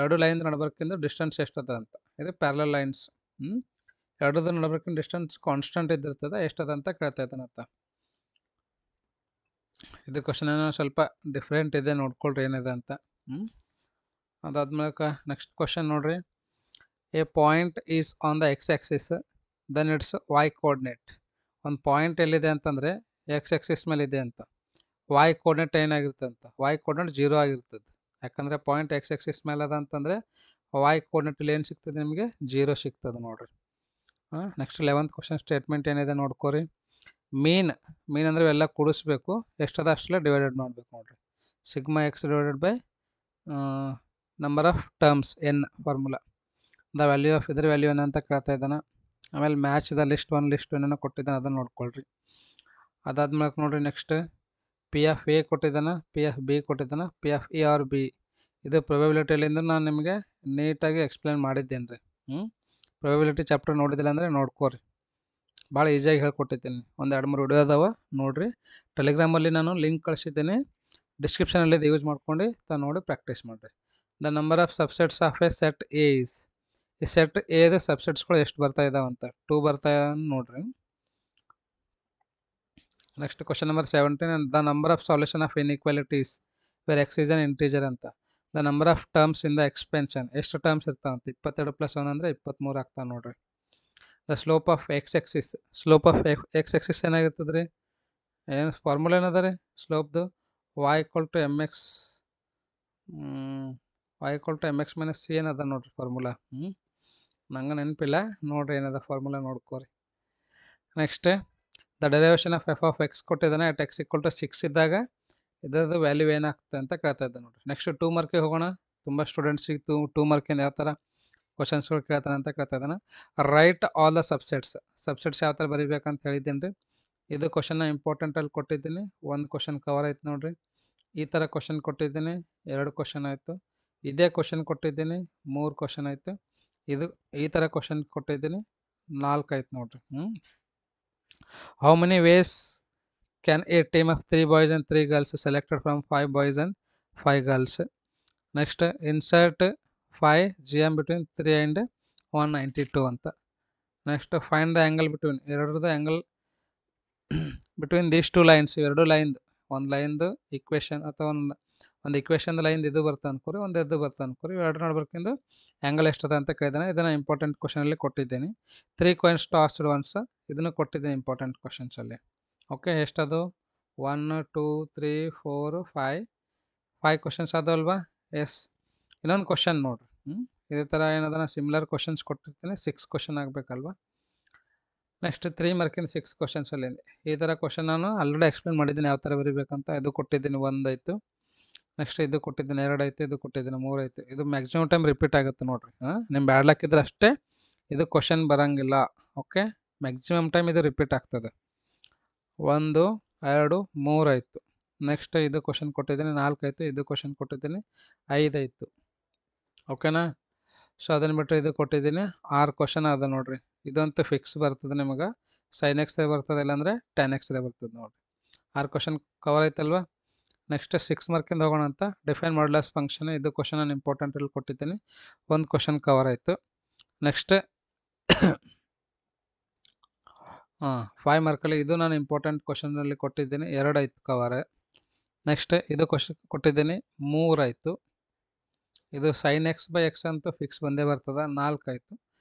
2 ಲೈನ್ ನಡಬರ್ಕಿಂದ ಡಿಸ್ಟೆನ್ಸ್ ಎಷ್ಟದ ಅಂತ. ಇದು ಪ್ಯಾರಲಲ್ ಲೈನ್ಸ್. 2 ನಡಬರ್ಕಿಂದ ಡಿಸ್ಟೆನ್ಸ್ ಕಾನ್ಸ್ಟೆಂಟ್ ಇದ್ದಿರ್ತದೆ, ಎಷ್ಟದ ಅಂತ ಕೇಳ್ತಾ ಇದ್ದಾನಂತ. ಇದು ಕ್ವಶನ್ ಏನೋ ಸ್ವಲ್ಪ ಡಿಫ್ರೆಂಟ್ ಇದೆ, ನೋಡ್ಕೊಳ್ರಿ ಏನಿದೆ ಅಂತ. ಅದಾದ್ಮೇಲೆ ನೆಕ್ಸ್ಟ್ ಕ್ವಶನ್ ನೋಡ್ರಿ. A point is on the x axis, then its y coordinate. ಒಂದು ಪಾಯಿಂಟ್ ಎಲ್ಲಿದೆ ಅಂತಂದರೆ x ಆಕ್ಸಿಸ್ ಮೇಲೆ ಇದೆ ಅಂತ. y ಕೋಆರ್ಡಿನೇಟ್ ಏನಾಗಿರುತ್ತೆ ಅಂತ, y ಕೋಆರ್ಡಿನೇಟ್ 0 ಆಗಿರ್ತದೆ. ಯಾಕಂದರೆ ಪಾಯಿಂಟ್ x ಆಕ್ಸಿಸ್ ಮೇಲೆ ಅದ ಅಂತಂದರೆ y ಕೋಆರ್ಡಿನೇಟಲ್ಲಿ ಏನು ಸಿಗ್ತದೆ ನಿಮಗೆ, 0 ಸಿಗ್ತದೆ ನೋಡ್ರಿ. ನೆಕ್ಸ್ಟ್ 11th ಕ್ವಶನ್ ಸ್ಟೇಟ್ಮೆಂಟ್ ಏನಿದೆ ನೋಡ್ಕೋರಿ. ಮೀನ್ ಅಂದರೆ ಇವೆಲ್ಲ ಕೂಡಿಸ್ಬೇಕು, ಎಷ್ಟದ ಅಷ್ಟೆಲ್ಲ ಡಿವೈಡೆಡ್ ಮಾಡಬೇಕು ನೋಡ್ರಿ. Sigma X divided by number of terms N formula. The value of ಇದ್ರ ವ್ಯಾಲ್ಯೂ ಏನಂತ ಕೇಳ್ತಾ ಇದ್ದಾನೆ. ಆಮೇಲೆ ಮ್ಯಾಚ್ ದ ಲಿಸ್ಟ್ 1 ಲಿಸ್ಟ್ ಏನೇನೋ ಕೊಟ್ಟಿದ್ದಾನೆ ಅದನ್ನು ನೋಡ್ಕೊಳ್ರಿ. ಅದಾದ್ಮೇಲೆ ನೋಡ್ರಿ ನೆಕ್ಸ್ಟ್ ಪಿ ಆಫ್ ಎ ಕೊಟ್ಟಿದ್ದಾನೆ, ಪಿ ಆಫ್ ಬಿ ಕೊಟ್ಟಿದ್ದಾನೆ, P of A or B. ಇದು ಪ್ರೊಬೆಬಿಲಿಟಿಲಿಂದ ನಾನು ನಿಮಗೆ ನೀಟಾಗಿ ಎಕ್ಸ್ಪ್ಲೇನ್ ಮಾಡಿದ್ದೇನೆ ರೀ. ಪ್ರೊಬೆಬಿಲಿಟಿ ಚಾಪ್ಟರ್ ನೋಡಿದಿಲ್ಲ ಅಂದರೆ ನೋಡ್ಕೋರಿ, ಭಾಳ ಈಸಿಯಾಗಿ ಹೇಳ್ಕೊಟ್ಟಿದ್ದೀನಿ. ಒಂದು 2-3 ವಿಡಿಯೋ ಅದಾವ ನೋಡಿರಿ. ಟೆಲಿಗ್ರಾಮಲ್ಲಿ ನಾನು ಲಿಂಕ್ ಕಳಿಸಿದ್ದೀನಿ, ಡಿಸ್ಕ್ರಿಪ್ಷನಲ್ಲಿ ಯೂಸ್ ಮಾಡ್ಕೊಂಡು ನೋಡಿ ಪ್ರಾಕ್ಟೀಸ್ ಮಾಡಿರಿ. The number of subsets of a set A is, ಈ ಸೆಟ್ ಎದ ಸಬ್ಸೆಟ್ಸ್ಗಳು ಎಷ್ಟು ಬರ್ತಾ ಇದಾವಂತ 2 ಬರ್ತಾ ನೋಡ್ರಿ. Next question number 17, the number of solution of inequalities where x is an integer ಅಂತ. The number of terms in the expansion, ಎಷ್ಟು ಟರ್ಮ್ಸ್ ಇರ್ತಾವಂತ 22 + 1 ಅಂದರೆ 23 ಆಗ್ತಾವೆ ನೋಡ್ರಿ. The slope of x axis, slope of x axis ಏನಾಗಿರ್ತದೆ ರೀ, ಏನು formula ಏನದ ರೀ ಸ್ಲೋಪ್ದು, y = mx y = mx - c ಏನದ ನೋಡ್ರಿ ಫಾರ್ಮುಲಾ. ನಂಗೆ ನೆನಪಿಲ್ಲ, ನೋಡ್ರಿ ಏನದ ಫಾರ್ಮುಲಾ ನೋಡ್ಕೋರಿ. Next the derivation of f of x ಕೊಟ್ಟಿದ್ದಾನೆ. ಅಟ್ ಎಕ್ಸ್ = 6 ಇದ್ದಾಗ ಇದ್ರದ್ದು ವ್ಯಾಲ್ಯೂ ಏನಾಗ್ತದೆ ಅಂತ ಕೇಳ್ತಾ ಇದ್ದೆ ನೋಡ್ರಿ. ನೆಕ್ಸ್ಟ್ 2 ಮಾರ್ಕಿಗೆ ಹೋಗೋಣ. ತುಂಬ ಸ್ಟೂಡೆಂಟ್ಸಿಗೆ 2 ಮಾರ್ಕಿಂದ ಯಾವ ಥರ ಕ್ವಶನ್ಸ್ಗಳು ಕೇಳ್ತಾನೆ ಅಂತ ಕೇಳ್ತಾ ಇದ್ದಾನೆ. ರೈಟ್ ಆಲ್ ದ ಸಬ್ಸೆಟ್ಸ್ ಯಾವ ಥರ ಬರೀಬೇಕಂತ ಹೇಳಿದ್ದೀನಿ ರೀ. ಇದು ಕ್ವಶನ್ನ ಇಂಪಾರ್ಟೆಂಟಲ್ಲಿ ಕೊಟ್ಟಿದ್ದೀನಿ. 1 ಕ್ವಶನ್ ಕವರ್ ಆಯ್ತು ನೋಡ್ರಿ. ಈ ಥರ ಕ್ವಶನ್ ಕೊಟ್ಟಿದ್ದೀನಿ, 2 ಕ್ವಶನ್ ಆಯಿತು. ಇದೇ ಕ್ವಶನ್ ಕೊಟ್ಟಿದ್ದೀನಿ, 3 ಕ್ವಶನ್ ಆಯಿತು. ಇದು ಈ ಥರ ಕ್ವಶನ್ ಕೊಟ್ಟಿದ್ದೀನಿ, 4 ಆಯ್ತು ನೋಡ್ರಿ. How many ways can a team of 3 boys and 3 girls selected from 5 boys and 5 girls. Next insert 5 GM between 3 and 192 ಅಂತ. Next find the angle between, ಎರಡರದ್ದು ಆ್ಯಂಗಲ್ ಬಿಟ್ವೀನ್ ದೀಸ್ 2 ಲೈನ್ಸ್, ಎರಡು ಲೈನ್ದು, ಒಂದು ಲೈನ್ದು ಇಕ್ವೇಷನ್ ಅಥವಾ ಒಂದು ಇಕ್ವೇಷನ್ದು ಲೈನ್ದು ಇದು ಬರ್ತಾ ಅನ್ಕೋರಿ, ಒಂದು ಎದ್ದು ಬರ್ತಾ ಅನ್ಕೋರಿ. ಎರಡು ನೋಡ್ಬೇಕಿಂದು ಆ್ಯಂಗಲ್ ಎಷ್ಟದ ಅಂತ ಕೇಳಿದ್ದಾನೆ. ಇದನ್ನು ಇಂಪಾರ್ಟೆಂಟ್ ಕ್ವಶನಲ್ಲಿ ಕೊಟ್ಟಿದ್ದೀನಿ. 3 coins tossed once, ಇದನ್ನು ಕೊಟ್ಟಿದ್ದೀನಿ ಇಂಪಾರ್ಟೆಂಟ್ ಕ್ವಶನ್ಸಲ್ಲಿ. ಓಕೆ, ಎಷ್ಟದು 1 2 3 4 5 ಕ್ವಶನ್ಸ್ ಅದಲ್ವಾ. ಎಸ್, ಇನ್ನೊಂದು ಕ್ವಶನ್ ನೋಡ್ರಿ. ಇದೇ ಥರ ಏನದ ಸಿಮಿಲರ್ ಕ್ವಶನ್ಸ್ ಕೊಟ್ಟಿರ್ತೀನಿ, 6 ಕ್ವಶನ್ ಆಗಬೇಕಲ್ವಾ. ನೆಕ್ಸ್ಟ್ 3 ಮಾರ್ಕಿಂದ 6 ಕ್ವಶನ್ಸಲ್ಲಿ ಈ ಥರ ಕ್ವಶನ್ ನಾನು ಆಲ್ರೆಡಿ ಎಕ್ಸ್ಪ್ಲೇನ್ ಮಾಡಿದ್ದೀನಿ ಯಾವ ಥರ ಬರೀಬೇಕಂತ. ಇದು ಕೊಟ್ಟಿದ್ದೀನಿ 1 ಆಯಿತು. ನೆಕ್ಸ್ಟ್ ಇದು ಕೊಟ್ಟಿದ್ದೀನಿ 2 ಆಯಿತು, ಇದು ಕೊಟ್ಟಿದ್ದೀನಿ 3 ಆಯಿತು. ಇದು ಮ್ಯಾಕ್ಸಿಮಮ್ ಟೈಮ್ ರಿಪೀಟ್ ಆಗುತ್ತೆ ನೋಡ್ರಿ. ನಿಮ್ಮ ಬ್ಯಾಡ್ ಲಕ್ ಇದ್ರೆ ಅಷ್ಟೇ ಇದು ಕ್ವಶನ್ ಬರೋಂಗಿಲ್ಲ. ಓಕೆ, ಮ್ಯಾಕ್ಸಿಮಮ್ ಟೈಮ್ ಇದು ರಿಪೀಟ್ ಆಗ್ತದೆ. 1 2 3 ಆಯಿತು. ನೆಕ್ಸ್ಟ್ ಇದು ಕ್ವಶನ್ ಕೊಟ್ಟಿದ್ದೀನಿ 4 ಆಯಿತು. ಇದು ಕ್ವಶನ್ ಕೊಟ್ಟಿದ್ದೀನಿ 5 ಆಯಿತು. ಓಕೆನಾ. ಸೊ ಅದನ್ನು ಬಿಟ್ಟರೆ ಇದು ಕೊಟ್ಟಿದ್ದೀನಿ 6 ಕ್ವಶನ್ ಅದ ನೋಡ್ರಿ. ಇದಂತೂ ಫಿಕ್ಸ್ ಬರ್ತದೆ ನಿಮಗೆ, sin x ಬರ್ತದೆ, ಇಲ್ಲಾಂದರೆ tan x ಬರ್ತದೆ ನೋಡಿರಿ. 6 ಕ್ವಶನ್ ಕವರ್ ಆಯ್ತಲ್ವ. ನೆಕ್ಸ್ಟ್ 6 ಮಾರ್ಕಿಂದ ಹೋಗೋಣ ಅಂತ. ಡಿಫೈನ್ ಮಾಡ್ಲಾಸ್ ಫಂಕ್ಷನ್, ಇದು ಕ್ವಶನ್ ನಾನು ಇಂಪಾರ್ಟೆಂಟಲ್ಲಿ ಕೊಟ್ಟಿದ್ದೀನಿ, 1 ಕ್ವಶನ್ ಕವರ್ ಆಯಿತು. ನೆಕ್ಸ್ಟ್ 5 ಮಾರ್ಕಲ್ಲಿ ಇದು ನಾನು ಇಂಪಾರ್ಟೆಂಟ್ ಕ್ವಶನಲ್ಲಿ ಕೊಟ್ಟಿದ್ದೀನಿ, 2 ಆಯಿತು ಕವರ್. ನೆಕ್ಸ್ಟ್ ಇದು ಕ್ವಶನ್ ಕೊಟ್ಟಿದ್ದೀನಿ 3 ಆಯಿತು. ಇದು sin x/x ಅಂತೂ ಫಿಕ್ಸ್ ಬಂದೇ ಬರ್ತದೆ, 4 ಆಯಿತು.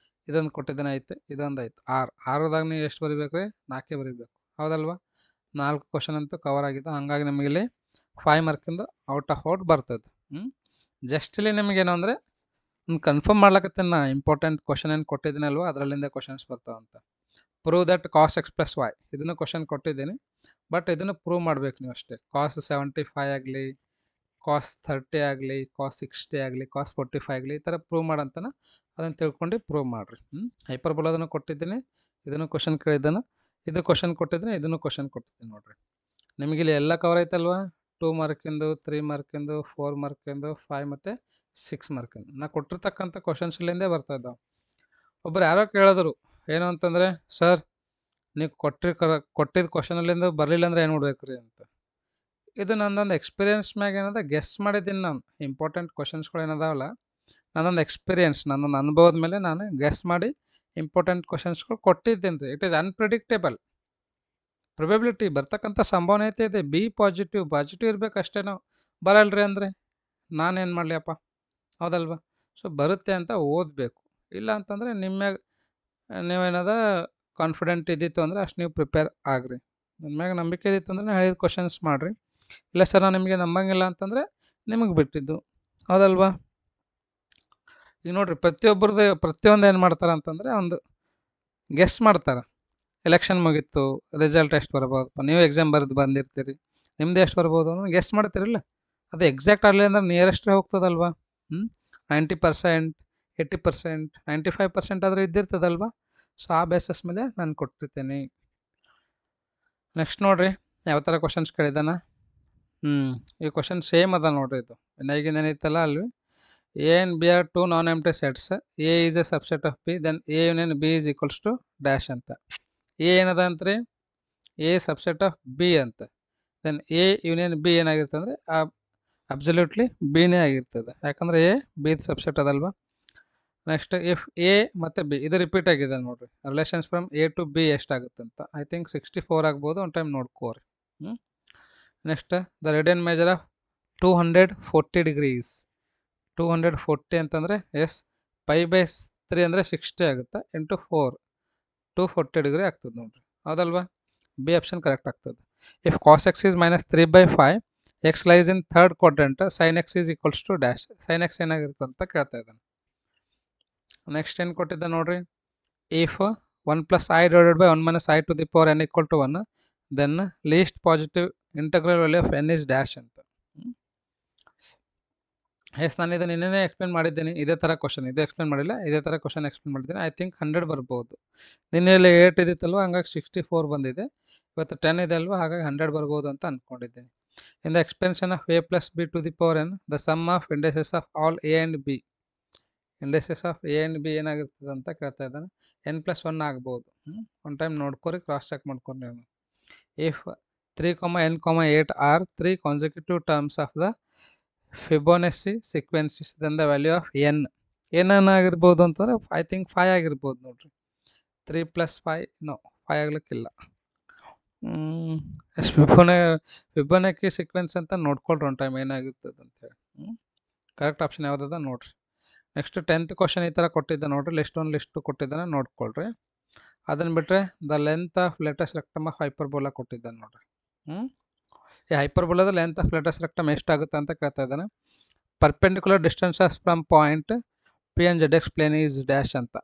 ಇದೊಂದು ಕೊಟ್ಟಿದ್ದೇನೆ ಆಯಿತು, ಇದೊಂದು ಆಯಿತು. 6ದಾಗ ನೀವು ಎಷ್ಟು ಬರೀಬೇಕು ರೀ, 4 ಬರೀಬೇಕು, ಹೌದಲ್ವಾ. 4 ಕ್ವಶನ್ ಅಂತೂ ಕವರ್ ಆಗಿದೆ. ಹಾಗಾಗಿ ನಮಗೆ ಇಲ್ಲಿ 5 ಮಾರ್ಕಿಂದ ಔಟ್ ಆಫ್ ಔಟ್ ಬರ್ತದೆ. ಜಸ್ಟ್ ಇಲ್ಲಿ ನಿಮಗೇನು ಅಂದರೆ ಒಂದು ಕನ್ಫರ್ಮ್ ಮಾಡ್ಲಕತ್ತೀನಿ ನಾ, ಇಂಪಾರ್ಟೆಂಟ್ ಕ್ವಶನ್ ಏನು ಕೊಟ್ಟಿದ್ದೀನಲ್ವ ಅದರಲ್ಲಿಂದ ಕ್ವಶನ್ಸ್ ಬರ್ತಾವಂತ. Prove that cos x + y, ಇದನ್ನು ಕ್ವಶನ್ ಕೊಟ್ಟಿದ್ದೀನಿ, ಬಟ್ ಇದನ್ನು ಪ್ರೂವ್ ಮಾಡಬೇಕು ನೀವು ಅಷ್ಟೇ. cos 75 ಆಗಲಿ, cos 30 ಆಗಲಿ, cos 60 ಆಗಲಿ, cos 45 ಆಗಲಿ, ಈ ಥರ ಪ್ರೂವ್ ಮಾಡಂತಾನೆ, ಅದನ್ನು ತಿಳ್ಕೊಂಡು ಪ್ರೂವ್ ಮಾಡಿರಿ. ಹೈಪರ್ಬೋಲಾದನ್ನು ಕೊಟ್ಟಿದ್ದೀನಿ, ಇದನ್ನು ಕ್ವಶನ್ ಕೇಳಿದ್ದಾನೆ, ಇದು ಕ್ವಶನ್ ಕೊಟ್ಟಿದ್ದೀನಿ, ಇದನ್ನು ಕ್ವಶನ್ ಕೊಟ್ಟಿದ್ದೀನಿ ನೋಡಿರಿ. ನಿಮಗಿಲ್ಲಿ ಎಲ್ಲ ಕವರ್ ಆಯ್ತಲ್ವಾ. 2 ಮಾರ್ಕಿಂದು, 3 ಮಾರ್ಕಿಂದು, 4 ಮಾರ್ಕಿಂದು, 5 ಮತ್ತು 6 ಮಾರ್ಕಿಂದು ನಾ ಕೊಟ್ಟಿರ್ತಕ್ಕಂಥ ಕ್ವಶನ್ಸ್ಲಿಂದೇ ಬರ್ತಾ ಇದ್ದಾವೆ. ಒಬ್ಬರು ಯಾರೋ ಕೇಳಿದ್ರು ಏನು ಅಂತಂದರೆ, ಸರ್ ನೀವು ಕೊಟ್ಟಿದ್ದ ಕ್ವಶನಲ್ಲಿಂದ ಬರಲಿಲ್ಲ ಅಂದರೆ ಏನು ಮಾಡ್ಬೇಕು ರೀ ಅಂತ. ಇದು ನಂದೊಂದು ಎಕ್ಸ್ಪೀರಿಯನ್ಸ್ ಮ್ಯಾಗ ಏನದ ಗೆಸ್ ಮಾಡಿದ್ದೀನಿ ನಾನು. ಇಂಪಾರ್ಟೆಂಟ್ ಕ್ವಶನ್ಸ್ಗಳು ಏನದಾವಲ್ಲ, ನನ್ನೊಂದು ಎಕ್ಸ್ಪೀರಿಯನ್ಸ್, ನನ್ನೊಂದು ಅನುಭವದ ಮೇಲೆ ನಾನು ಗೆಸ್ ಮಾಡಿ ಇಂಪಾರ್ಟೆಂಟ್ ಕ್ವಶನ್ಸ್ಗಳು ಕೊಟ್ಟಿದ್ದೀನಿ ರೀ. It is unpredictable. ಪ್ರೊಬೆಬಿಲಿಟಿ ಬರ್ತಕ್ಕಂಥ ಸಂಭವನೀಯತೆ ಇದೆ. ಬಿ ಪಾಸಿಟಿವ್ ಇರಬೇಕು ಅಷ್ಟೇ. ನಾವು ಬರಲ್ರಿ ಅಂದರೆ ನಾನೇನು ಮಾಡಲಿಯಪ್ಪ, ಹೌದಲ್ವಾ. ಸೊ ಬರುತ್ತೆ ಅಂತ ಓದಬೇಕು. ಇಲ್ಲ ಅಂತಂದರೆ ನಿಮ್ಮ ನೀವೇನದ ಕಾನ್ಫಿಡೆಂಟ್ ಇದ್ದಿತ್ತು ಅಂದರೆ ಅಷ್ಟು ನೀವು ಪ್ರಿಪೇರ್ ಆಗ್ರಿ. ನನ್ನ ಮ್ಯಾಗ ನಂಬಿಕೆ ಇದ್ದಿತ್ತು ಅಂದರೆ ನಾನು ಹೇಳಿದ ಕ್ವಶನ್ಸ್ ಮಾಡಿರಿ. ಇಲ್ಲ ಸರ್ ನಾನು ನಿಮಗೆ ನಂಬಂಗಿಲ್ಲ ಅಂತಂದರೆ ನಿಮಗೆ ಬಿಟ್ಟಿದ್ದು, ಹೌದಲ್ವಾ. ಈಗ ನೋಡಿರಿ ಪ್ರತಿಯೊಂದು ಏನು ಮಾಡ್ತಾರೆ ಅಂತಂದರೆ ಒಂದು ಗೆಸ್ ಮಾಡ್ತಾರೆ. ಎಲೆಕ್ಷನ್ ಮುಗೀತು, ರಿಸಲ್ಟ್ ಎಷ್ಟು ಬರ್ಬೋದಪ್ಪ, ನೀವು ಎಕ್ಸಾಮ್ ಬರೆದು ಬಂದಿರ್ತೀರಿ, ನಿಮ್ದು ಎಷ್ಟು ಬರ್ಬೋದು ಅನ್ನೋ ಗೆಸ್ ಮಾಡ್ತೀರಲ್ಲ, ಅದು ಎಕ್ಸಾಕ್ಟ್ ಆಗಲಿ ಅಂದ್ರೆ ನಿಯರೆಸ್ಟೇ ಹೋಗ್ತದಲ್ವಾ. 90%, 80%, 95% ಆದರೂ ಇದ್ದಿರ್ತದಲ್ವಾ. ಸೊ ಆ ಬೇಸಸ್ ಮೇಲೆ ನಾನು ಕೊಟ್ಟಿರ್ತೀನಿ. ನೆಕ್ಸ್ಟ್ ನೋಡಿರಿ ಯಾವ ಥರ ಕ್ವಶನ್ಸ್ ಕೇಳಿದಾನ. ಈ ಕ್ವಶನ್ ಸೇಮ್ ಅದ ನೋಡಿರಿ. ಇದು ವಿನಾಯಿಗಿಂದ ಏನೈತಲ್ಲ ಅಲ್ಲಿ A and B are two non empty sets. A is a subset of B, then A union B is equals to dash ಅಂತ. ಎ ಏನದ ಅಂತ್ರಿ, ಎ ಸಬ್ಸೆಟ್ ಆಫ್ ಬಿ ಅಂತ. ದೆನ್ ಎ ಯೂನಿಯನ್ ಬಿ ಏನಾಗಿರ್ತದೆ ಅಂದರೆ absolutely ಬಿನೇ ಆಗಿರ್ತದೆ, ಯಾಕಂದರೆ A ಬಿದು ಸಬ್ಸೆಟ್ ಅದಲ್ವಾ. ನೆಕ್ಸ್ಟ್ ಇಫ್ ಎ ಮತ್ತು ಬಿ ಇದು ರಿಪೀಟ್ ಆಗಿದೆ ನೋಡಿರಿ. Relations from A to B ಎಷ್ಟಾಗುತ್ತೆ ಅಂತ. ಐ ಥಿಂಕ್ 64 ಆಗ್ಬೋದು, ಒಂದು ಟೈಮ್ ನೋಡ್ಕೋರಿ. Next the radian measure of 240 degrees. 240 ಅಂತಂದರೆ ಎಸ್, π/3 ಅಂದರೆ 60 ಆಗುತ್ತೆ, ಇಂಟು 4 240 ಡಿಗ್ರಿ ಆಗ್ತದೆ ನೋಡಿರಿ, ಹೌದಲ್ವಾ. ಬಿ ಆಪ್ಷನ್ ಕರೆಕ್ಟ್ ಆಗ್ತದೆ. If cos x is -3/5, x lies in third quadrant, sine x is equals to dash. Sine x ಏನಾಗಿರುತ್ತೆ ಅಂತ ಕೇಳ್ತಾ ಇದ್ದಾನೆ. ನೆಕ್ಸ್ಟ್ ಏನು ಕೊಟ್ಟಿದ್ದ ನೋಡ್ರಿ, if 1 + i / 1 - i to the power n = 1, then least positive integral value of n is dash ಅಂತ. Yes, ನಾನು ಇದನ್ನು ನಿನ್ನೆ ಎಕ್ಸ್ಪ್ಲೇನ್ ಮಾಡಿದ್ದೀನಿ. ಇದೇ ಥರ ಕ್ವಶನ್, ಇದು ಎಕ್ಸ್ಪ್ಲೇನ್ ಮಾಡಿಲ್ಲ, ಇದೇ ಥರ ಕ್ವಶನ್ ಎಕ್ಸ್ಪ್ಲೇನ್ ಮಾಡಿದ್ದೀನಿ. ಐ ಥಿಂಕ್ 100 ಬರ್ಬೋದು. ನಿನ್ನೆಯಲ್ಲಿ 8 ಇದ್ದಿತ್ತಲ್ವ, ಹಂಗಾಗಿ 64 ಬಂದಿದೆ. ಇವತ್ತು 10 ಇದೆ ಅಲ್ವಾ, ಹಾಗಾಗಿ 100 ಬರ್ಬೋದು ಅಂತ ಅಂದ್ಕೊಂಡಿದ್ದೀನಿ. In the expansion of a + b to the power n, the sum of indices of all a and b. Indices of a and b ಏನಾಗಿರ್ತದೆ ಅಂತ ಕೇಳ್ತಾ ಇದ್ದಾನೆ. n+1 ಆಗ್ಬೋದು. ಒಂದು ಟೈಮ್ ನೋಡ್ಕೊರಿ, ಕ್ರಾಸ್ ಚೆಕ್ ಮಾಡ್ಕೊಂಡು ನೀವು. If 3, n, 8 are 3 consecutive terms of the Fibonacci sequences, then the value of n ಏನಾಗಿರ್ಬೋದು ಅಂತಂದರೆ ಐ ಥಿಂಕ್ 5 ಆಗಿರ್ಬೋದು ನೋಡ್ರಿ. 3 + 5 ನೋ 5 ಆಗ್ಲಿಕ್ಕಿಲ್ಲ. ಫಿಬೋನೆಕಿ ಸೀಕ್ವೆನ್ಸ್ ಅಂತ ನೋಡ್ಕೊಳ್ರಿ ಒಂದು ಟೈಮ್ ಏನಾಗಿರ್ತದೆ ಅಂತೇಳಿ. ಕರೆಕ್ಟ್ ಆಪ್ಷನ್ ಯಾವುದದ ನೋಡ್ರಿ. ನೆಕ್ಸ್ಟ್ 10th ಕ್ವಶನ್ ಈ ಥರ ಕೊಟ್ಟಿದ್ದ ನೋಡ್ರಿ, ಲಿಸ್ಟ್ 1 ಲಿಸ್ಟ್ 2 ಕೊಟ್ಟಿದ್ದಾನೆ ನೋಡ್ಕೊಳ್ರಿ. ಅದನ್ನು ಬಿಟ್ಟರೆ the length of latus rectum of hyperbola ಕೊಟ್ಟಿದ್ದಾನೆ ನೋಡ್ರಿ. ಈ ಹೈಪರ್ಬೋಲಾದ ಲೆಂತ್ ಆಫ್ ಲೇಟೆಸ್ಟ್ ರೆಕ್ಟಮ್ ಎಷ್ಟಾಗುತ್ತೆ ಅಂತ ಕೇಳ್ತಾ ಇದ್ದಾನೆ. Perpendicular distances from point P and ZX plane is dash ಅಂತ.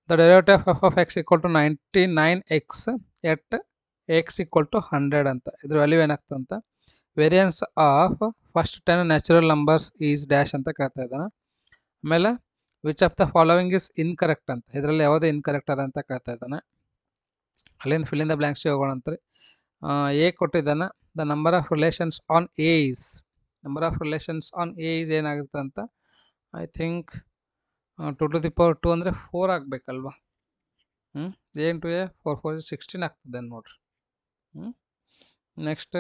The derivative of x = 99x at x = 100 ಅಂತ. ಇದ್ರ ವ್ಯಾಲ್ಯೂ ಏನಾಗ್ತದೆ ಅಂತ. Variance of first 10 natural numbers is dash ಅಂತ ಕೇಳ್ತಾ ಇದ್ದಾನೆ. ಆಮೇಲೆ which of the following is incorrect ಅಂತ. ಇದರಲ್ಲಿ ಯಾವುದೇ ಇನ್ಕರೆಕ್ಟ್ ಅದ ಅಂತ ಕೇಳ್ತಾ ಇದ್ದಾನೆ. ಅಲ್ಲಿಂದ ಫಿಲ್ ಇನ್ ದ ಬ್ಲ್ಯಾಂಕ್ಸ್ ಹೋಗೋಣ ಅಂತ್ರಿ. ಎ ಕೊಟ್ಟಿದ್ದಾನೆ. The number of relations on A is, number of relations on A is ಏನಾಗುತ್ತೆ ಅಂತ. I think 2 to the power 2 ಅಂದರೆ 4 ಆಗಬೇಕಲ್ವಾ. a into a 4 4 16 ಆಗ್ತದೆ ನೋಡ್ರಿ. Next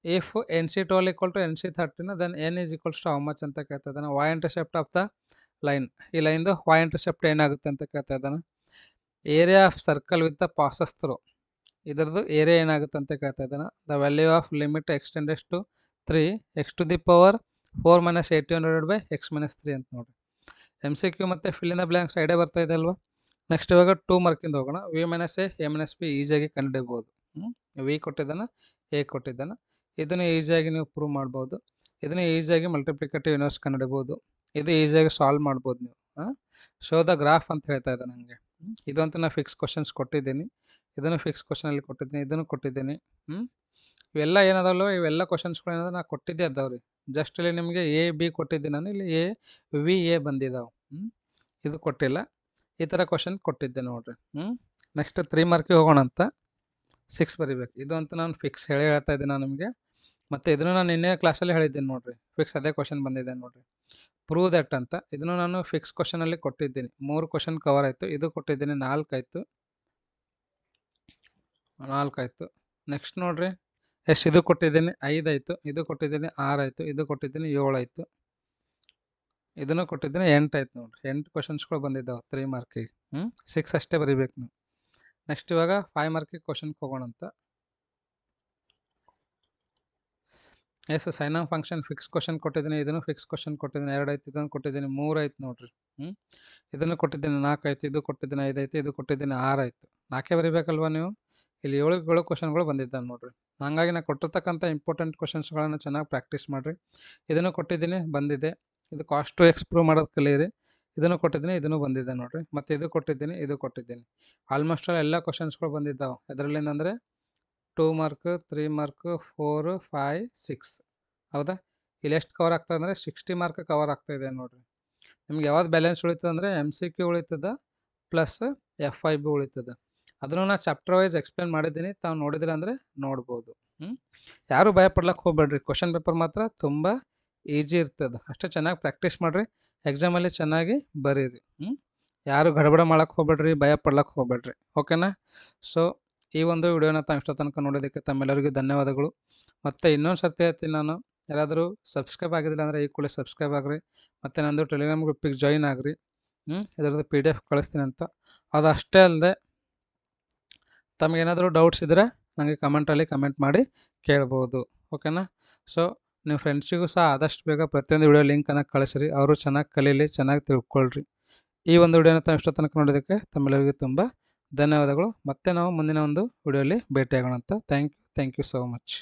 if NC12 = NC13, then n is equals to how much ಅಂತ ಕೇಳ್ತಾ ಇದ್ದಾನೆ. y intercept of the line, ಈ ಲೈನ್ದು y ಇಂಟರ್ಸೆಪ್ಟ್ ಏನಾಗುತ್ತೆ ಅಂತ ಕೇಳ್ತಾ ಇದ್ದಾನೆ. Area of circle with the passes through, ಇದರದ್ದು ಏರಿಯಾ ಏನಾಗುತ್ತೆ ಅಂತ ಕೇಳ್ತಾ ಇದ್ದಾನೆ. The value of limit extends to 3 x to the power 4 - 81 / x - 3 ಅಂತ ನೋಡಿರಿ. MCQ ಮತ್ತು fill in the blanks idea ಬರ್ತಾ ಇದೆ ಅಲ್ವಾ. ನೆಕ್ಸ್ಟ್ ಇವಾಗ 2 ಮಾರ್ಕಿಂದ ಹೋಗೋಣ. v - a, a - b ಈಸಿಯಾಗಿ ಕಂಡುಹಿಡಿಬೋದು. ವಿ ಕೊಟ್ಟಿದ್ದಾನೆ, ಎ ಕೊಟ್ಟಿದ್ದಾನೆ. ಇದನ್ನು ಈಸಿಯಾಗಿ ನೀವು ಪ್ರೂವ್ ಮಾಡ್ಬೋದು. ಇದನ್ನು ಈಸಿಯಾಗಿ ಮಲ್ಟಿಪ್ಲಿಕೇಟಿವ್ ಇನ್ವರ್ಸ್ ಕಂಡುಹಿಡಿಬೋದು. ಇದು ಈಸಿಯಾಗಿ ಸಾಲ್ವ್ ಮಾಡ್ಬೋದು ನೀವು. ಶೋ ದ ಗ್ರಾಫ್ ಅಂತ ಹೇಳ್ತಾ ಇದ್ದಾನೆ ನನಗೆ. ಇದಂತೂ ನಾನು ಫಿಕ್ಸ್ ಕ್ವಶನ್ಸ್ ಕೊಟ್ಟಿದ್ದೀನಿ, ಇದನ್ನು ಫಿಕ್ಸ್ ಕ್ವಶನಲ್ಲಿ ಕೊಟ್ಟಿದ್ದೀನಿ, ಇದನ್ನು ಕೊಟ್ಟಿದ್ದೀನಿ. ಇವೆಲ್ಲ ಏನದಲ್ವ, ಇವೆಲ್ಲ ಕ್ವಶನ್ಸ್ಗಳು ಏನದ ನಾನು ಕೊಟ್ಟಿದ್ದೆ ಅದಾವ್ರಿ. ಜಸ್ಟ್ ಇಲ್ಲಿ ನಿಮಗೆ ಎ ಬಿ ಕೊಟ್ಟಿದ್ದೀನಿ ನಾನು, ಇಲ್ಲಿ ಎ ವಿ ಎ ಬಂದಿದ್ದಾವೆ. ಇದು ಕೊಟ್ಟಿಲ್ಲ, ಈ ಥರ ಕ್ವಶನ್ ಕೊಟ್ಟಿದ್ದೆ ನೋಡಿರಿ. ನೆಕ್ಸ್ಟ್ 3 ಮಾರ್ಕಿಗೆ ಹೋಗೋಣ ಅಂತ. 6 ಬರೀಬೇಕು. ಇದು ಅಂತ ನಾನು ಫಿಕ್ಸ್ ಹೇಳ್ತಾ ಇದ್ದೀನಿ ನಾನು ನಿಮಗೆ. ಮತ್ತು ಇದನ್ನು ನಾನು ನಿನ್ನೆ ಕ್ಲಾಸಲ್ಲಿ ಹೇಳಿದ್ದೀನಿ ನೋಡಿರಿ, ಫಿಕ್ಸ್ ಅದೇ ಕ್ವಶನ್ ಬಂದಿದೆ ನೋಡಿರಿ. ಪ್ರೂವ್ ದಟ್ ಅಂತ. ಇದನ್ನು ನಾನು ಫಿಕ್ಸ್ ಕ್ವಶನಲ್ಲಿ ಕೊಟ್ಟಿದ್ದೀನಿ. 3 ಕ್ವಶನ್ ಕವರ್ ಆಯಿತು. ಇದು ಕೊಟ್ಟಿದ್ದೀನಿ 4 ಆಯಿತು. ನೆಕ್ಸ್ಟ್ ನೋಡಿರಿ, ಎಷ್ಟು ಇದು ಕೊಟ್ಟಿದ್ದೀನಿ 5 ಆಯಿತು, ಇದು ಕೊಟ್ಟಿದ್ದೀನಿ 6 ಆಯಿತು, ಇದು ಕೊಟ್ಟಿದ್ದೀನಿ 7 ಆಯಿತು, ಇದನ್ನು ಕೊಟ್ಟಿದ್ದೀನಿ 8 ಆಯ್ತು ನೋಡಿರಿ. 8 ಕ್ವಶನ್ಸ್ಗಳು ಬಂದಿದ್ದಾವೆ 3 ಮಾರ್ಕಿಗೆ. 6 ಅಷ್ಟೇ ಬರೀಬೇಕು ನೀವು. ನೆಕ್ಸ್ಟ್ ಇವಾಗ 5 ಮಾರ್ಕಿಗೆ ಕ್ವಶನ್ಗೆ ಹೋಗೋಣ ಅಂತ. Yes, sign of function fix question ಕೊಟ್ಟಿದ್ದೀನಿ, ಇದನ್ನು ಫಿಕ್ಸ್ ಕ್ವಶನ್ ಕೊಟ್ಟಿದ್ದೀನಿ 2 ಆಯ್ತು, ಇದನ್ನು ಕೊಟ್ಟಿದ್ದೀನಿ 3 ಆಯ್ತು ನೋಡಿರಿ. ಇದನ್ನು ಕೊಟ್ಟಿದ್ದೀನಿ 4 ಆಯಿತು, ಇದು ಕೊಟ್ಟಿದ್ದೀನಿ 5 ಆಯಿತು, ಇದು ಕೊಟ್ಟಿದ್ದೀನಿ 6 ಆಯಿತು. 4 ಬರೀಬೇಕಲ್ವ ನೀವು. ಇಲ್ಲಿ 7 ಕ್ವಶನ್ಗಳು ಬಂದಿದ್ದಾವೆ ನೋಡಿರಿ. ಹಾಗಾಗಿ ನಾನು ಕೊಟ್ಟಿರ್ತಕ್ಕಂಥ ಇಂಪಾರ್ಟೆಂಟ್ ಕ್ವಶನ್ಸ್ಗಳನ್ನು ಚೆನ್ನಾಗಿ ಪ್ರಾಕ್ಟೀಸ್ ಮಾಡಿರಿ. ಇದನ್ನು ಕೊಟ್ಟಿದ್ದೀನಿ, ಬಂದಿದೆ. ಇದು ಕಾಸ್ಟ್ ಟು ಎಕ್ಸ್ ಪ್ರೂವ್ ಮಾಡೋದು ಕಲೀರಿ. ಇದನ್ನು ಕೊಟ್ಟಿದ್ದೀನಿ, ಇದನ್ನು ಬಂದಿದೆ ನೋಡಿರಿ. ಮತ್ತು ಇದು ಕೊಟ್ಟಿದ್ದೀನಿ, ಇದು ಕೊಟ್ಟಿದ್ದೀನಿ. ಆಲ್ಮೋಸ್ಟ್ ಆಲ್ ಎಲ್ಲ ಕ್ವಶನ್ಸ್ಗಳು ಬಂದಿದ್ದಾವೆ. ಇದರಲ್ಲಿಂದ ಅಂದರೆ 2 ಮಾರ್ಕ್, 3 ಮಾರ್ಕ್, 4, 5, 6 ಹೌದಾ. ಇಲ್ಲಿ ಎಷ್ಟು ಕವರ್ ಆಗ್ತದೆ ಅಂದರೆ 60 ಮಾರ್ಕ್ ಕವರ್ ಆಗ್ತಾಯಿದೆ ನೋಡಿರಿ. ನಿಮ್ಗೆ ಯಾವ್ದು ಬ್ಯಾಲೆನ್ಸ್ ಉಳಿತದೆ ಅಂದರೆ MCQ ಉಳಿತದೆ ಪ್ಲಸ್ FIB ಉಳಿತದೆ. ಅದನ್ನು ನಾನು ಚಾಪ್ಟರ್ ವೈಸ್ ಎಕ್ಸ್ಪ್ಲೇನ್ ಮಾಡಿದ್ದೀನಿ, ತಾವು ನೋಡಿದಿಲ್ಲ ಅಂದರೆ ನೋಡ್ಬೋದು. ಯಾರು ಭಯ ಪಡ್ಲಕ್ಕೆ ಹೋಗ್ಬೇಡ್ರಿ. ಕ್ವಶನ್ ಪೇಪರ್ ಮಾತ್ರ ತುಂಬ ಈಜಿ ಇರ್ತದೆ. ಅಷ್ಟೇ ಚೆನ್ನಾಗಿ ಪ್ರಾಕ್ಟೀಸ್ ಮಾಡಿರಿ, ಎಕ್ಸಾಮಲ್ಲಿ ಚೆನ್ನಾಗಿ ಬರೀರಿ. ಯಾರು ಗಡಬಡ ಮಾಡೋಕ್ಕೆ ಹೋಗ್ಬೇಡ್ರಿ, ಭಯ ಪಡ್ಲಕ್ಕೆ ಹೋಗ್ಬೇಡ್ರಿ. ಓಕೆನಾ. ಸೊ ಈ ಒಂದು ವಿಡಿಯೋನ ತಾವು ಇಷ್ಟ ತನಕ ನೋಡೋದಕ್ಕೆ ತಮ್ಮೆಲ್ಲರಿಗೂ ಧನ್ಯವಾದಗಳು. ಮತ್ತು ಇನ್ನೊಂದು ಸರ್ತಿ ಹೇಳ್ತೀನಿ, ನಾನು ಯಾರಾದರೂ ಸಬ್ಸ್ಕ್ರೈಬ್ ಆಗಿದ್ದಿಲ್ಲ ಅಂದರೆ ಈ ಕೂಡಲೇ ಸಬ್ಸ್ಕ್ರೈಬ್ ಆಗಿರಿ. ಮತ್ತು ನಂದು ಟೆಲಿಗ್ರಾಮ್ ಗ್ರೂಪಿಗೆ ಜಾಯಿನ್ ಆಗಿರಿ. ಇದರದ್ದು PDF ಕಳಿಸ್ತೀನಿ ಅಂತ. ಅದು ಅಷ್ಟೇ ಅಲ್ಲದೆ ತಮಗೇನಾದರೂ ಡೌಟ್ಸ್ ಇದ್ದರೆ ನನಗೆ ಕಮೆಂಟಲ್ಲಿ ಕಮೆಂಟ್ ಮಾಡಿ ಕೇಳ್ಬೋದು. ಓಕೆನಾ. ಸೊ ನಿಮ್ಮ ಫ್ರೆಂಡ್ಸಿಗೂ ಸಹ ಆದಷ್ಟು ಬೇಗ ಪ್ರತಿಯೊಂದು ವಿಡಿಯೋ ಲಿಂಕನ್ನು ಕಳಿಸ್ರಿ. ಅವರು ಚೆನ್ನಾಗಿ ಕಲೀಲಿ, ಚೆನ್ನಾಗಿ ತಿಳ್ಕೊಳ್ರಿ. ಈ ಒಂದು ವಿಡಿಯೋನ ತಾವು ಇಷ್ಟ ತನಕ ನೋಡೋದಕ್ಕೆ ತಮ್ಮೆಲ್ಲರಿಗೂ ತುಂಬ ಧನ್ಯವಾದಗಳು. ಮತ್ತೆ ನಾವು ಮುಂದಿನ ಒಂದು ವಿಡಿಯೋಲಿ ಭೇಟಿಯಾಗೋಣ ಅಂತ. Thank you so much.